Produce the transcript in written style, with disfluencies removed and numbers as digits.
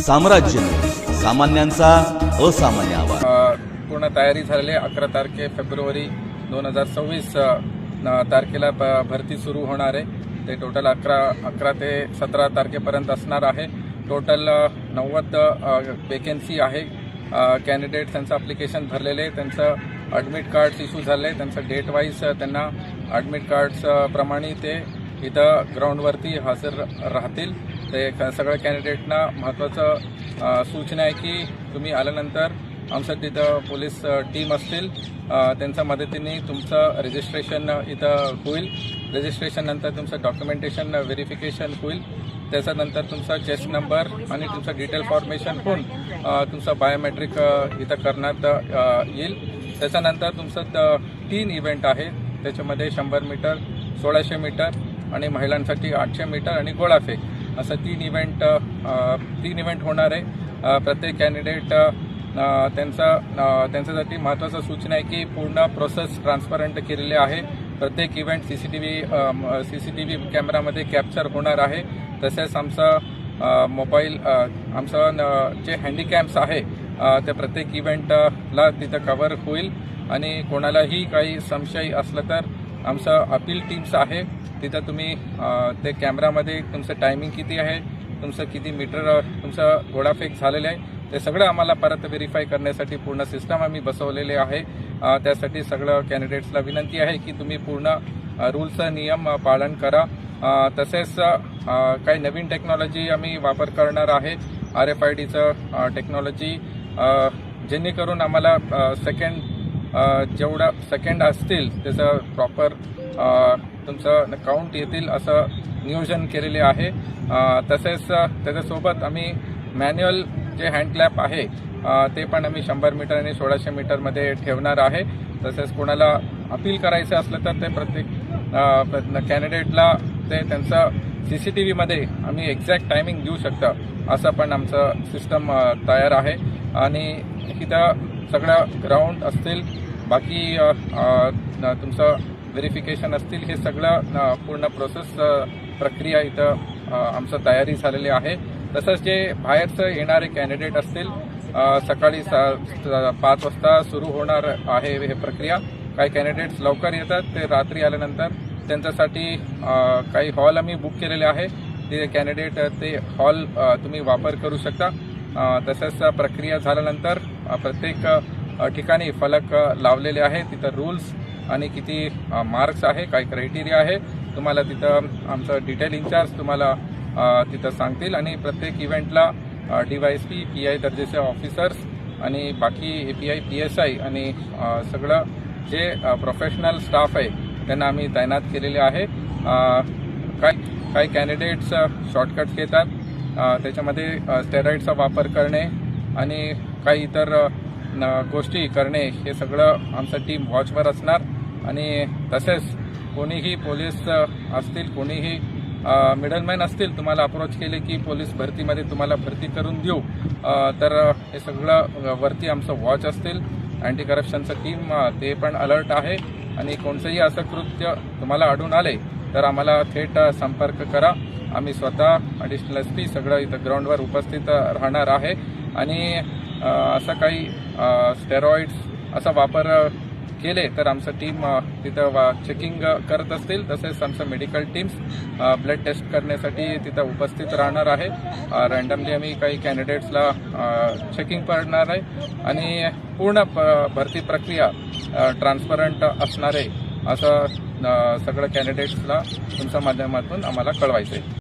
साम्राज्य सामान्यांचा असामान्य आवाज। पूर्ण तयारी झालेली आहे। 11 फेब्रुवारी 2026 तारखेला भरती सुरू होणार आहे। ते टोटल 11 ते 17 तारखेपर्यंत असणार आहे। टोटल 90 वेकेन्सी आहे। कॅन्डिडेट त्यांचं ॲप्लिकेशन भरलेले आहे, त्यांचं ॲडमिट कार्ड्स इश्यू झाले, त्यांचं डेट वाईज त्यांना ॲडमिट कार्ड्स प्रमाणे ते इथं ग्राउंडवरती हजर राहतील। ते सगळ्या कॅन्डिडेटना महत्त्वाचं सूचना आहे की तुम्ही आल्यानंतर आमचं तिथं पोलीस टीम असतील, त्यांच्या मदतीने तुमचं रजिस्ट्रेशन इथं होईल। रजिस्ट्रेशननंतर तुमचं डॉक्युमेंटेशन व्हेरिफिकेशन होईल। त्याच्यानंतर तुमचा चेस्ट नंबर आणि तुमचं डिटेल फॉर्मेशन होऊन तुमचं बायोमेट्रिक इथं करण्यात येईल। त्याच्यानंतर तुमचं 3 इव्हेंट आहे, त्याच्यामध्ये 100 मीटर, 1600 मीटर आणि महिलांसाठी 800 मीटर आणि गोळाफेक असं 3 इव्हेंट होणार आहे। प्रत्येक कॅन्डिडेट त्यांच्यासाठी महत्त्वाचं सूचना आहे की पूर्ण प्रोसेस ट्रान्सपरंट केलेली आहे। प्रत्येक इव्हेंट सीसीटीव्ही कॅमेरामध्ये कॅप्चर होणार आहे। तसेच आमचा मोबाईल आमचं जे हँडिकॅम्स आहे ते प्रत्येक इव्हेंटला तिथं कव्हर होईल आणि कोणालाही काही संशय असलं तर आमचं अपील टीम्स आहे, तिथं तुम्ही ते कॅमेरामध्ये तुमचं टायमिंग किती आहे, तुमचं किती मीटर तुमचं गोळाफेक झालेलं आहे ते सगळं आम्हाला परत व्हेरीफाय करण्यासाठी पूर्ण सिस्टम आम्ही बसवलेले आहे। त्यासाठी सगळं कॅन्डिडेट्सला विनंती आहे की तुम्ही पूर्ण रूल्सचं नियम पालन करा। तसेच काही नवीन टेक्नॉलॉजी आम्ही वापर करणार आहे, RFIDचं टेक्नॉलॉजी, जेणेकरून आम्हाला जेवढं सेकंड असतील त्याचं प्रॉपर तुमचं काउंट येतील असं नियोजन केलेले आहे। तसेच त्याच्यासोबत आम्ही मॅन्युअल जे हँड क्लॅप आहे ते पण आम्ही 100 मीटर आणि 1600 मीटरमध्ये ठेवणार आहे। तसेच कोणाला अपील करायचं असलं तर ते प्रत्येक कॅन्डिडेटला ते त्यांचं CCTVमध्ये आम्ही एक्झॅक्ट टायमिंग देऊ शकतो असं पण आमचं सिस्टम तयार आहे। आणि इथं सगळं ग्राउंड असतील, बाकी तुमचं व्हेरिफिकेशन असतील, हे सगळं पूर्ण प्रोसेस प्रक्रिया इथं आमचं तयारी झालेली आहे। तसंच जे बाहेरचं येणारे कॅन्डिडेट असतील, सकाळी 5 वाजता सुरू होणार आहे हे प्रक्रिया। काही कॅन्डिडेट्स लवकर येतात, ते रात्री आल्यानंतर त्यांच्यासाठी काही हॉल आम्ही बुक केलेले आहे, ते कॅन्डिडेट ते हॉल तुम्ही वापर करू शकता। तसंच प्रक्रिया झाल्यानंतर प्रत्येक ठिकाणी फलक लावलेले आहे, तिथं रूल्स आणि किती मार्क्स आहे, काय क्रायटेरिया आहे तुम्हाला तिथं आमचं डिटेल इन्चार्ज तुम्हाला तिथं सांगतील। आणि प्रत्येक इव्हेंटला DYSP PI दर्जाचे ऑफिसर्स आणि बाकी API PSI आणि सगळं जे प्रोफेशनल स्टाफ आहे त्यांना आम्ही तैनात केलेले आहे। काही कॅन्डिडेट्स शॉर्टकट्स घेतात, त्याच्यामध्ये स्टेरॉइडचा वापर करणे आणि काही इतर गोष्टी करणे, हे सगळं आमचं टीम वॉचवर असणार। आणि तसेच कोणीही पोलीस असतील, कोणीही मिडलमॅन असतील, तुम्हाला अप्रोच केले की पोलीस भरतीमध्ये तुम्हाला भरती करून देऊ, तर हे सगळं वरती आमचं वॉच असतील। अँटी करप्शनचं टीम ते पण अलर्ट आहे आणि कोणतंही असं कृत्य तुम्हाला आढळून आले तर आम्हाला थेट संपर्क करा। आम्ही स्वतः ॲडिशनल SP सगळं इथं ग्राउंडवर उपस्थित राहणार आहे। आणि असं काही स्टेरॉइड्स असा वापर केले तर आमचं टीम तिथं चेकिंग करत असतील। तसेच आमचं मेडिकल टीम्स ब्लड टेस्ट करण्यासाठी तिथं उपस्थित राहणार आहे। रँडमली आम्ही काही कॅन्डिडेट्सला चेकिंग करणार आहे आणि पूर्ण भरती प्रक्रिया ट्रान्सपरंट असणार आहे असं सगळं कॅन्डिडेट्सला तुमच्या माध्यमातून आम्हाला कळवायचं आहे।